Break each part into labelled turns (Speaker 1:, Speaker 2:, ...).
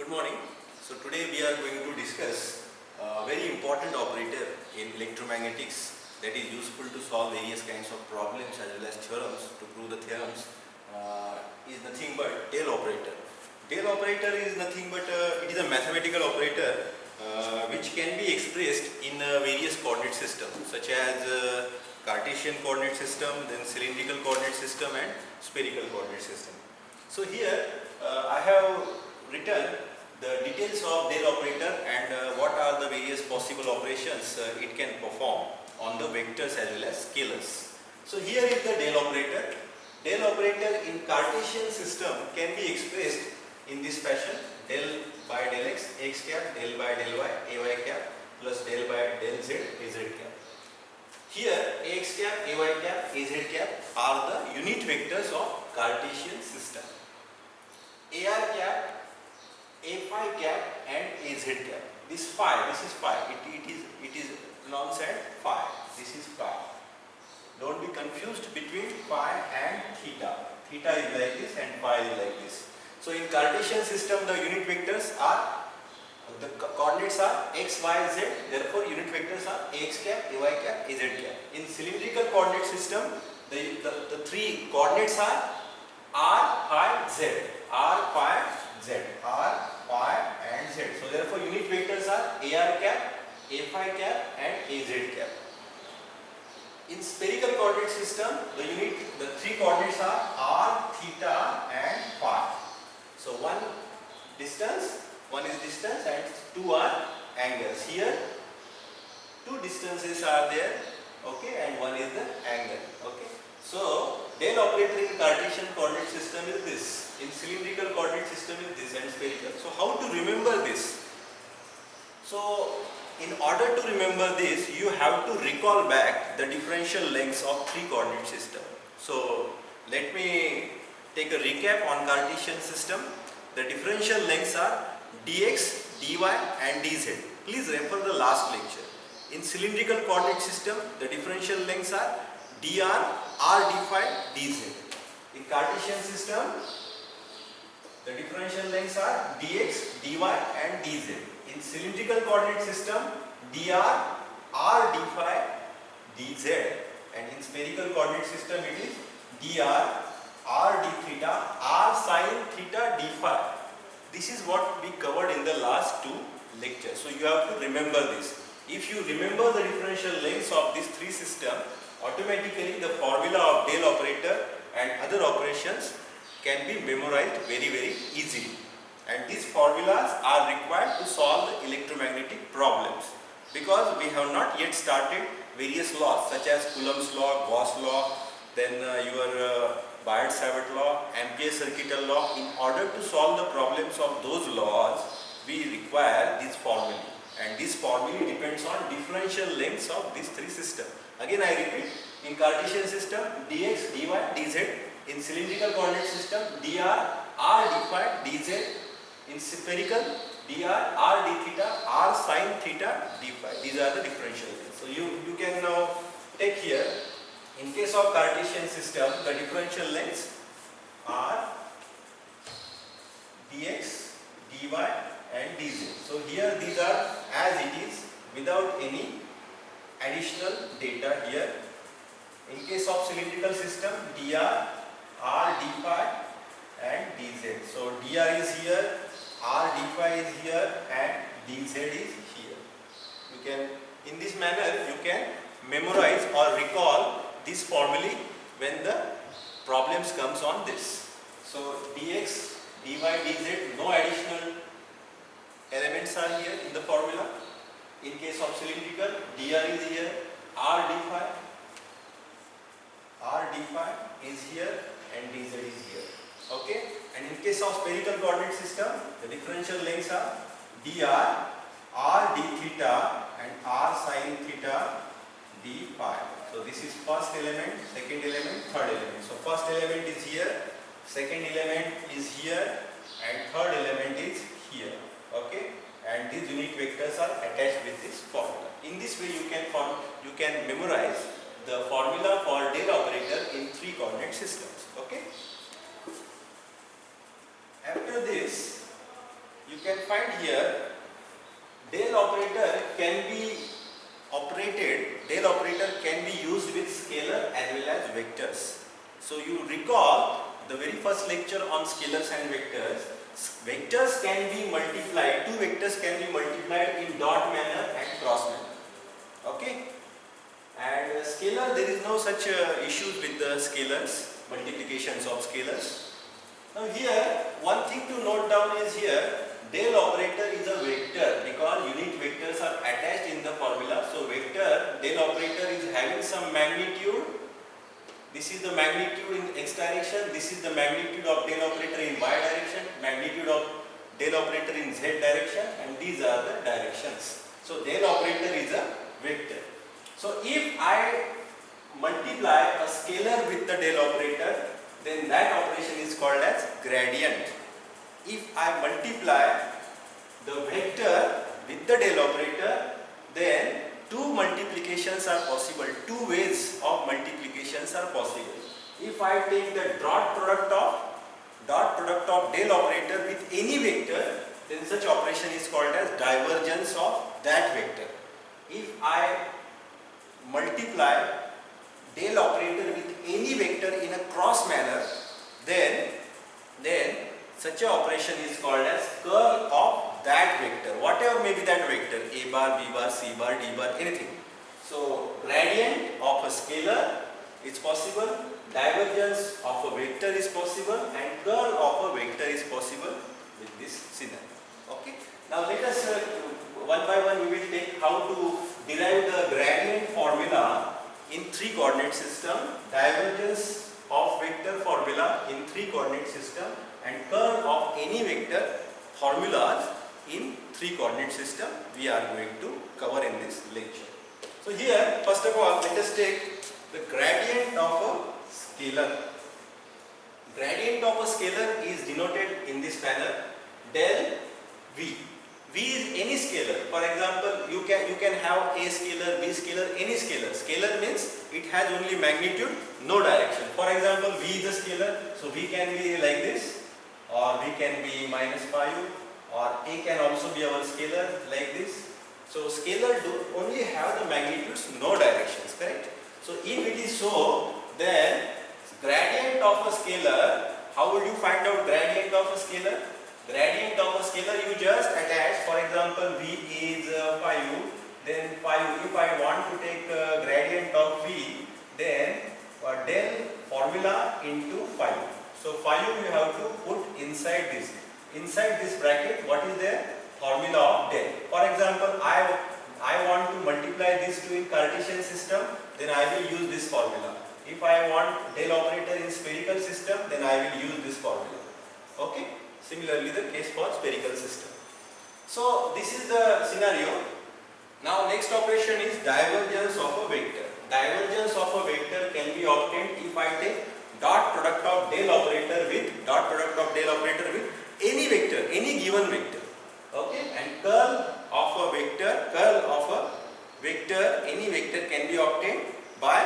Speaker 1: Good morning. So today we are going to discuss a very important operator in electromagnetics that is useful to solve various kinds of problems as well as theorems. To prove the theorems is nothing but del operator. Del operator is nothing but it is a mathematical operator which can be expressed in various coordinate systems such as Cartesian coordinate system, then cylindrical coordinate system and spherical coordinate system. So here I have written the details of del operator and what are the various possible operations it can perform on the vectors as well as scalars. So here is the del operator. Del operator in Cartesian system can be expressed in this fashion: del by del x, x cap, del by del y, ay cap, plus del by del z, az cap. Here ax cap, ay cap, az cap are the unit vectors of Cartesian system. Ar cap, a phi cap and az cap. This is phi. It is pronounced as phi. This is phi. Don't be confused between phi and theta. Theta is like this and phi is like this. So in Cartesian system the unit vectors are, the coordinates are x, y, z. Therefore unit vectors are ax cap, ay cap, az cap. In cylindrical coordinate system the three coordinates are r, phi, z. R, phi, z. R, phi and z. So therefore unit vectors are ar cap, a phi cap and az cap. In spherical coordinate system the three coordinates are r, theta and phi. So one is distance and two are angles. Here two distances are there, okay, and one is the angle, okay. So del operator in Cartesian coordinate system is this, in cylindrical coordinate system is this, and spherical. So how to remember this? So in order to remember this you have to recall back the differential lengths of three coordinate system. So let me take a recap on Cartesian system. The differential lengths are dx, dy and dz. Please refer the last lecture. In cylindrical coordinate system the differential lengths are dr, r d phi, dz. In Cartesian system the differential lengths are dx, dy and dz. In cylindrical coordinate system dr, r d phi, dz, and in spherical coordinate system it is dr, r d theta, r sin theta, d phi. This is what we covered in the last two lectures. So you have to remember this. If you remember the differential lengths of these three systems, automatically the formula of del operator and other operations can be memorized very easily. And these formulas are required to solve the electromagnetic problems, because we have not yet started various laws such as Coulomb's law, Gauss law, then your Biot-Savart law, Ampere-Circuital law. In order to solve the problems of those laws, we require this formula, and this formula depends on differential lengths of these three systems. Again I repeat, in Cartesian system dx, dy, dz. In cylindrical coordinate system dr, r d phi, dz. In spherical dr, r d theta, r sin theta, d phi. These are the differential lengths. So you can now take here, in case of Cartesian system the differential lengths are dx, dy and dz. So here these are as it is without any additional data here. In case of cylindrical system dr, r d phi and dz. So dr is here, r d phi is here and dz is here. You can, in this manner you can memorize or recall this formulae when the problems comes on this. So dx, dy, dz, no additional elements are here in the formula. In case of cylindrical dr is here, r d phi is here and dz is here, okay. And in case of spherical coordinate system the differential lengths are dr, r d theta and r sin theta, d phi. So this is first element, second element, third element. So first element is here, second element is here and third element is here, okay. And these unit vectors are attached with this formula. In this way you can memorize the formula for del operator in three coordinate systems, okay. After this you can find here del operator can be del operator can be used with scalar as well as vectors. So you recall the very first lecture on scalars and vectors. Vectors can be multiplied, two vectors can be multiplied in dot manner and cross manner. Okay? And scalar, there is no such issues with the scalars, multiplications of scalars. Now here, one thing to note down is here, del operator is a vector because unit vectors are attached in the formula. So vector, del operator is having some magnitude. This is the magnitude in x direction, this is the magnitude of del operator in y direction, magnitude of del operator in z direction, and these are the directions. So del operator is a vector. So if I multiply a scalar with the del operator, then that operation is called as gradient. If I multiply the vector with the del operator, then two multiplications are possible, two ways of multiplications are possible. If I take the dot product of del operator with any vector, then such operation is called as divergence of that vector. If I multiply del operator with any vector in a cross manner, then such a operation is called as curl of that vector, whatever may be that vector, a bar, b bar, c bar, d bar, anything. So gradient of a scalar is possible, divergence of a vector is possible, and curl of a vector is possible with this scenario. Okay. Now let us one by one we will take how to derive the gradient formula in three coordinate system, divergence of vector formula in three coordinate system, and curl of any vector formulas in three coordinate system we are going to cover in this lecture. So here first of all let us take the gradient of a scalar. Gradient of a scalar is denoted in this manner, del V. V is any scalar. For example, you can have a scalar, b scalar, any scalar. Scalar means it has only magnitude, no direction. For example, V is a scalar, so V can be like this, or V can be -5, or A can also be our scalar like this. So scalar do only have the magnitudes, no directions, correct? So if it is so, then gradient of a scalar, how would you find out gradient of a scalar? Gradient of a scalar you just attach, for example V is 5, then 5, if I want to take gradient of V, then del formula into 5. So 5 you have to put inside this. Inside this bracket, what is there? Formula of del. For example, I want to multiply these two in Cartesian system, then I will use this formula. If I want del operator in spherical system, then I will use this formula. Okay? Similarly, the case for spherical system. So this is the scenario. Now next operation is divergence of a vector. Divergence of a vector can be obtained if I take dot product of del operator with any vector, any given vector. Okay, and curl of a vector, any vector can be obtained by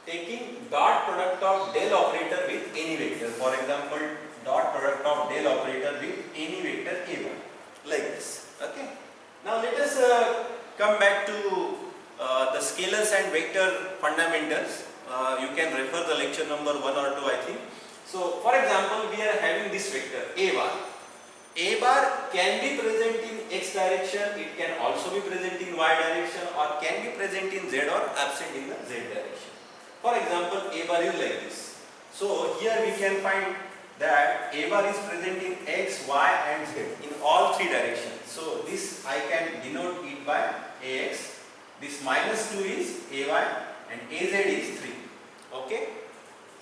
Speaker 1: taking dot product of del operator with any vector. For example, dot product of del operator with any vector a1, like this. Okay. Now let us come back to the scalars and vector fundamentals. You can refer the lecture number 1 or 2, I think. So for example, we are having this vector a bar. A bar can be present in x direction, it can also be present in y direction, or can be present in z or absent in the z direction. For example, a bar is like this. So here we can find that a bar is present in x, y and z in all three directions. So this I can denote it by ax, this -2 is ay, and az is 3. Okay.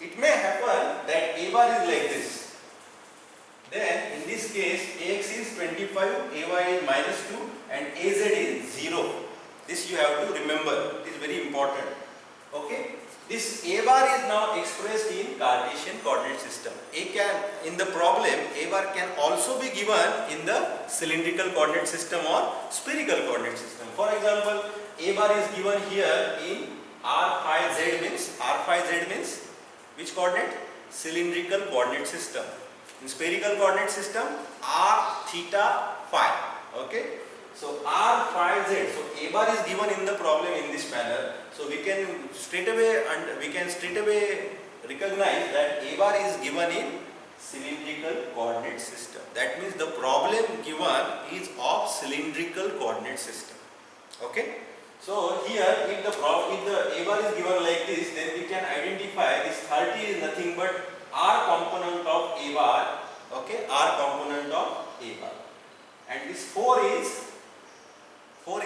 Speaker 1: It may happen that a bar is like this. Then in this case ax is 25, ay is -2 and az is 0. This you have to remember, it is very important. Okay. This a bar is now expressed in Cartesian coordinate system. In the problem, a bar can also be given in the cylindrical coordinate system or spherical coordinate system. For example, a bar is given here in r phi z means which coordinate? Cylindrical coordinate system. In spherical coordinate system, r theta phi. Okay. So r phi z. So a bar is given in the problem in this manner. So we can straight away recognize that a bar is given in cylindrical coordinate system. That means the problem given is of cylindrical coordinate system. Okay. So here if the a bar is given like this, then we can identify this 30 is nothing but r component of a bar. Okay, r component of a bar, and this 4 is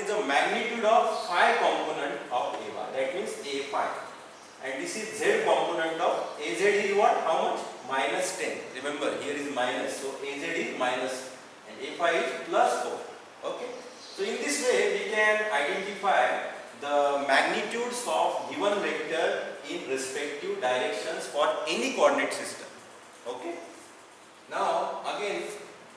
Speaker 1: the magnitude of phi component of a bar. That means a phi, and this is z component of az is what? How much? Minus 10. Remember here is minus, so az is minus and a phi is plus 4. Okay. So in this way we can identify the magnitudes of given vector in respective directions for any coordinate system. Okay. Now again,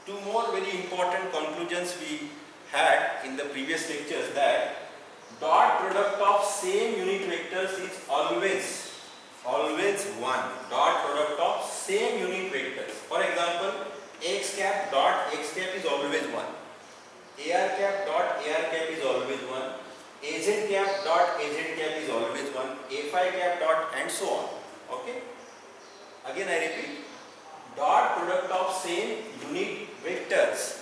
Speaker 1: two more very important conclusions we had in the previous lectures, that dot product of same unit vectors is always 1. Dot product of same unit vectors. For example, x cap dot x cap is always 1. AR cap dot AR cap is always 1. AZ cap dot AZ cap is always 1. A phi cap dot and so on. Okay. Again I repeat, dot product of same unit vectors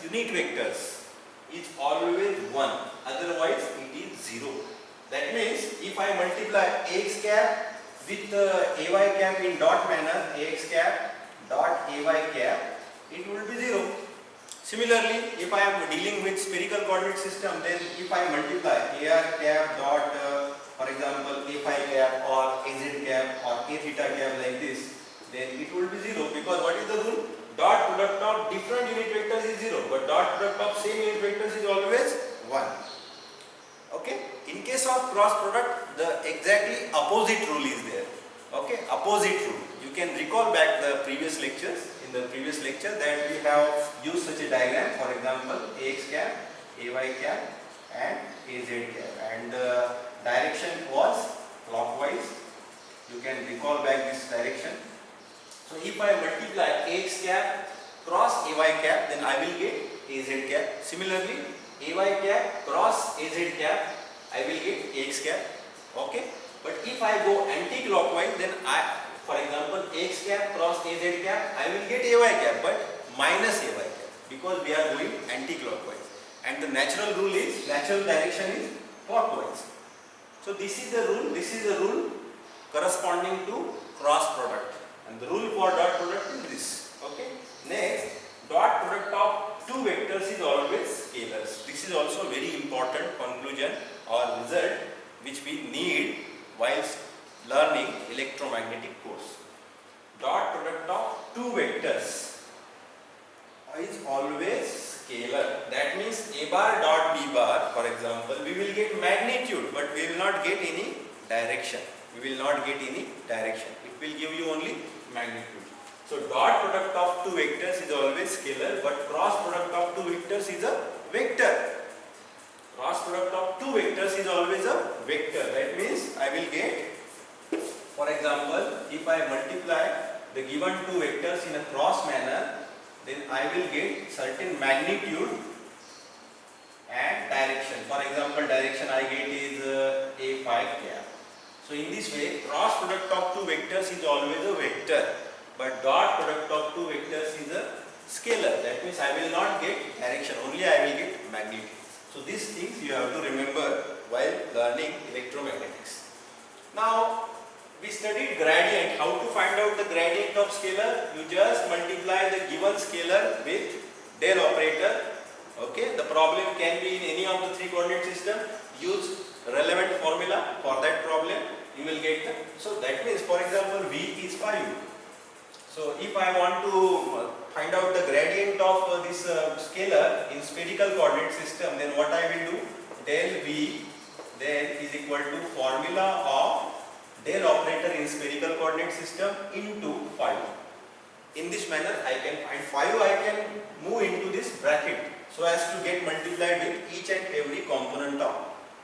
Speaker 1: is always 1. Otherwise it is 0. That means if I multiply AX cap with AY cap in dot manner, AX cap dot AY cap, it will be 0. Similarly, if I am dealing with spherical coordinate system, then if I multiply AR cap dot for example A phi cap or AZ cap or A theta cap like this, then it will be 0, because what is the rule? Dot product of different unit vectors is 0, but dot product of same unit vectors is always 1. Okay. In case of cross product, the exactly opposite rule is there. Okay, opposite rule. You can recall back the previous lectures. In the previous lecture that we have used such a diagram, for example AX cap, AY cap and AZ cap, and the direction was clockwise. You can recall back this direction. So if I multiply AX cap cross AY cap, then I will get AZ cap. Similarly, AY cap cross AZ cap, I will get AX cap. Okay. But if I go anti-clockwise, then for example AX cap cross AZ cap, I will get AY cap, but minus AY cap, because we are going anti-clockwise, and the natural direction is clockwise. So this is the rule corresponding to cross product, and the rule for dot product is this. Okay. Next, dot product of two vectors is always scalars. This is also very important conclusion or result which we need while learning electromagnetic course. Dot product of two vectors is always scalar. That means a bar dot b bar, for example, we will get magnitude, but we will not get any direction. It will give you only magnitude. So dot product of two vectors is always scalar, but cross product of two vectors is a vector. Cross product of two vectors is always a vector. That means I will get, for example, if I multiply the given two vectors in a cross manner, then I will get certain magnitude and direction. For example, direction I get is a phi cap. So in this way, cross product of two vectors is always a vector, but dot product of two vectors is a scalar. That means I will not get direction, only I will get magnitude. So these things you have to remember while learning electromagnetics. Now we studied gradient. How to find out the gradient of scalar? You just multiply the given scalar with del operator. Okay, the problem can be in any of the three coordinate system. Use relevant formula for that problem. You will get the. So that means, for example, V is 5. So if I want to find out the gradient of this scalar in spherical coordinate system, then what I will do? Del V then is equal to formula of del operator in spherical coordinate system into 5. In this manner I can find 5, I can move into this bracket so as to get multiplied with each and every component of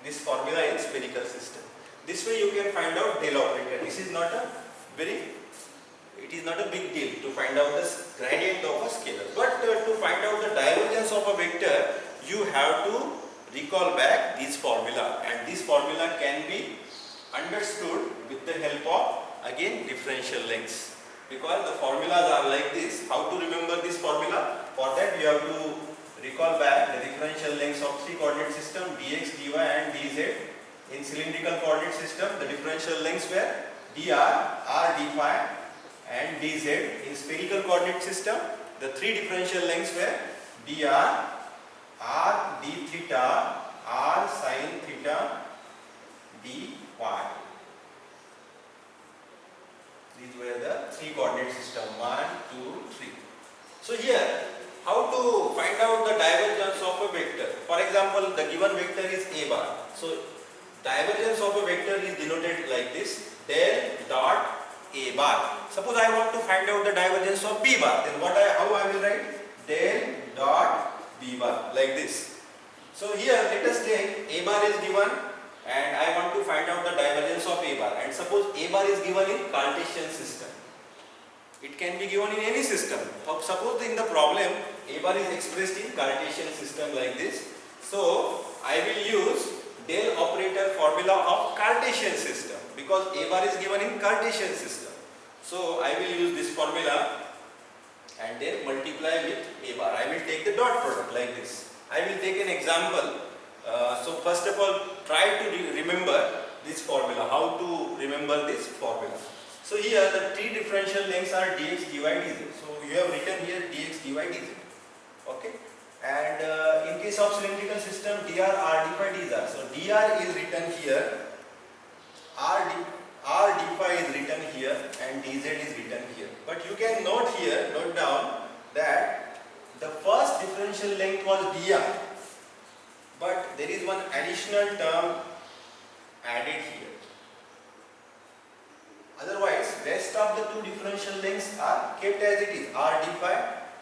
Speaker 1: this formula in spherical system. This way you can find out del operator. This is not a very, it is not a big deal to find out the gradient of a scalar. But to find out the divergence of a vector, you have to recall back this formula, and this formula can be understood with the help of again differential lengths, because the formulas are like this. How to remember this formula? For that you have to recall back the differential lengths of three coordinate system dx, dy and dz. In cylindrical coordinate system, the differential lengths were dr, r d phi and dz. In spherical coordinate system, the three differential lengths were dr, r d theta, r sin theta, d phi. These were the three coordinate system 1, 2, 3. So here, how to find out the divergence of a vector? For example, the given vector is a bar. So divergence of a vector is denoted like this: del dot a bar. Suppose I want to find out the divergence of b bar, then how I will write? Del dot b bar, like this. So here let us take a bar is given and I want to find out the divergence of a bar, and suppose a bar is given in Cartesian system. It can be given in any system. Suppose in the problem a bar is expressed in Cartesian system like this. So I will use del operator formula of Cartesian system, because a bar is given in Cartesian system. So I will use this formula and then multiply with a bar. I will take the dot product like this. I will take an example. So first of all, try to remember this formula. How to remember this formula? So here the three differential lengths are dx, dy, dz. So you have written here dx, dy, dz. Okay. And in case of cylindrical system, dr, r, d phi, dz. So dr is written here, r d phi is written here, and dz is written here. But you can note down that the first differential length was dr, but there is one additional term added here. Otherwise, rest of the two differential lengths are kept as it is, r d phi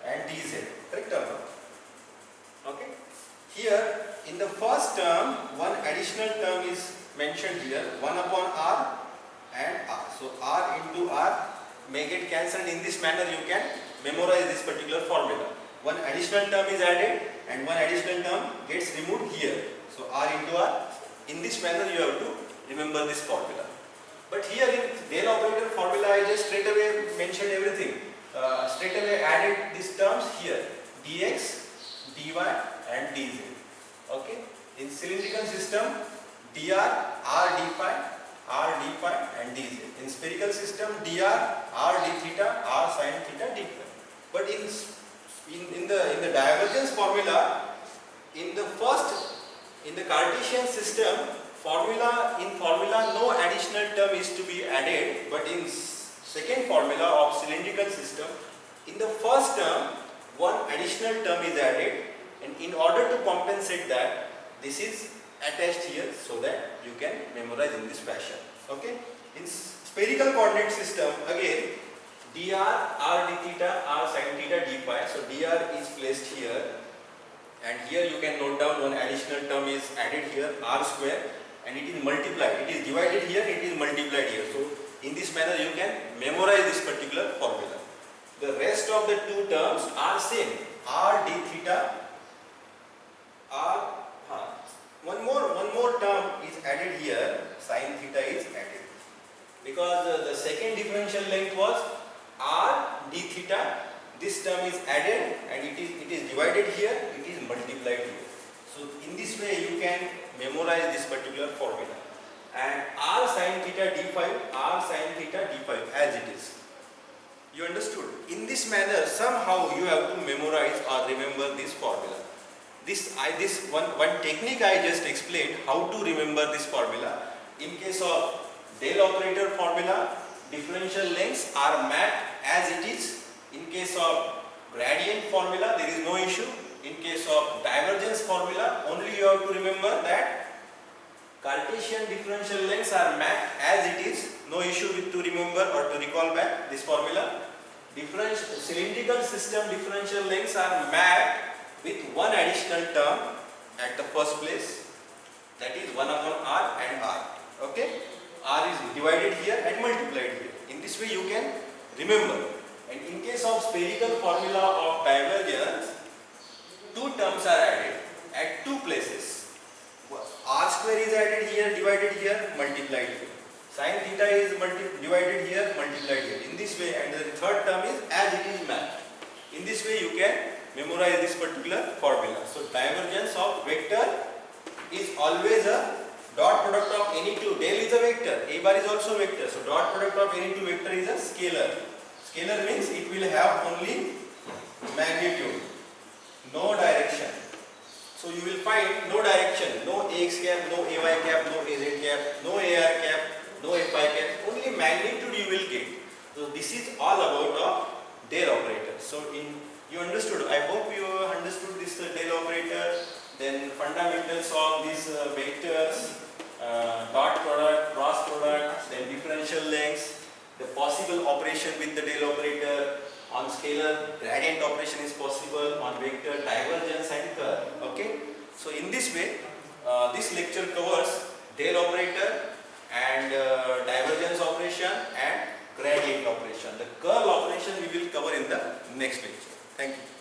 Speaker 1: and dz. Correct or not? Okay. Here, in the first term, one additional term is mentioned here, 1 upon r and r. So r into r may get cancelled. In this manner, you can memorize this particular formula. One additional term is added and one additional term gets removed here. So r into r. In this manner, you have to remember this formula. But here in del operator formula, I just straight away mentioned everything. Straight away added these terms here, dx, dy and dz. Okay. In cylindrical system, dr, r d phi, and dz. In spherical system, dr, r d theta, r sin theta, d phi. But in the divergence formula, in the Cartesian system, in formula no additional term is to be added, but in second formula of cylindrical system, in the first term one additional term is added, and in order to compensate that, this is attached here so that you can memorize in this fashion. Okay. In spherical coordinate system, again dr, r d theta, r sin theta, d phi. So dr is placed here, and here you can note down one additional term is added here, r square, and it is multiplied. It is divided here, it is multiplied here. So in this manner you can memorize this particular formula. The rest of the two terms are same, r d theta, one more term is added here, sin theta is added, because the second differential length was r d theta. This term is added and it is divided here, it is multiplied here. So in this way you can memorize this particular formula. And r sin theta d phi, r sin theta d phi as it is. You understood? In this manner, somehow you have to memorize or remember this formula. This one technique I just explained, how to remember this formula. In case of del operator formula, differential lengths are mapped as it is. In case of gradient formula, there is no issue. In case of divergence formula, only you have to remember that Cartesian differential lengths are mapped as it is. No issue with to remember or to recall back this formula. Cylindrical system differential lengths are mapped with one additional term at the first place, that is 1 upon r and r. Okay, r is divided here and multiplied here. In this way you can Remember, and in case of spherical formula of divergence, two terms are added at two places. R square is added here, divided here, multiplied here. Sin theta is divided here, multiplied here. In this way, and the third term is as it is mapped. In this way, you can memorize this particular formula. So, divergence of vector is always a dot product of any two. Del is a vector, A bar is also a vector. So, dot product of any two vector is a scalar. Scalar means it will have only magnitude, no direction. So you will find no direction, no Ax cap, no Ay cap, no Az cap, no Ar cap, no Fi cap, only magnitude you will get. So this is all about a del operator. So you understood, I hope you understood this del operator, then fundamentals of these vectors, dot product, cross product, then differential lengths, the possible operation with the del operator. On scalar, gradient operation is possible. On vector, divergence and curl. Okay. So in this way, this lecture covers del operator and divergence operation and gradient operation. The curl operation we will cover in the next lecture. Thank you.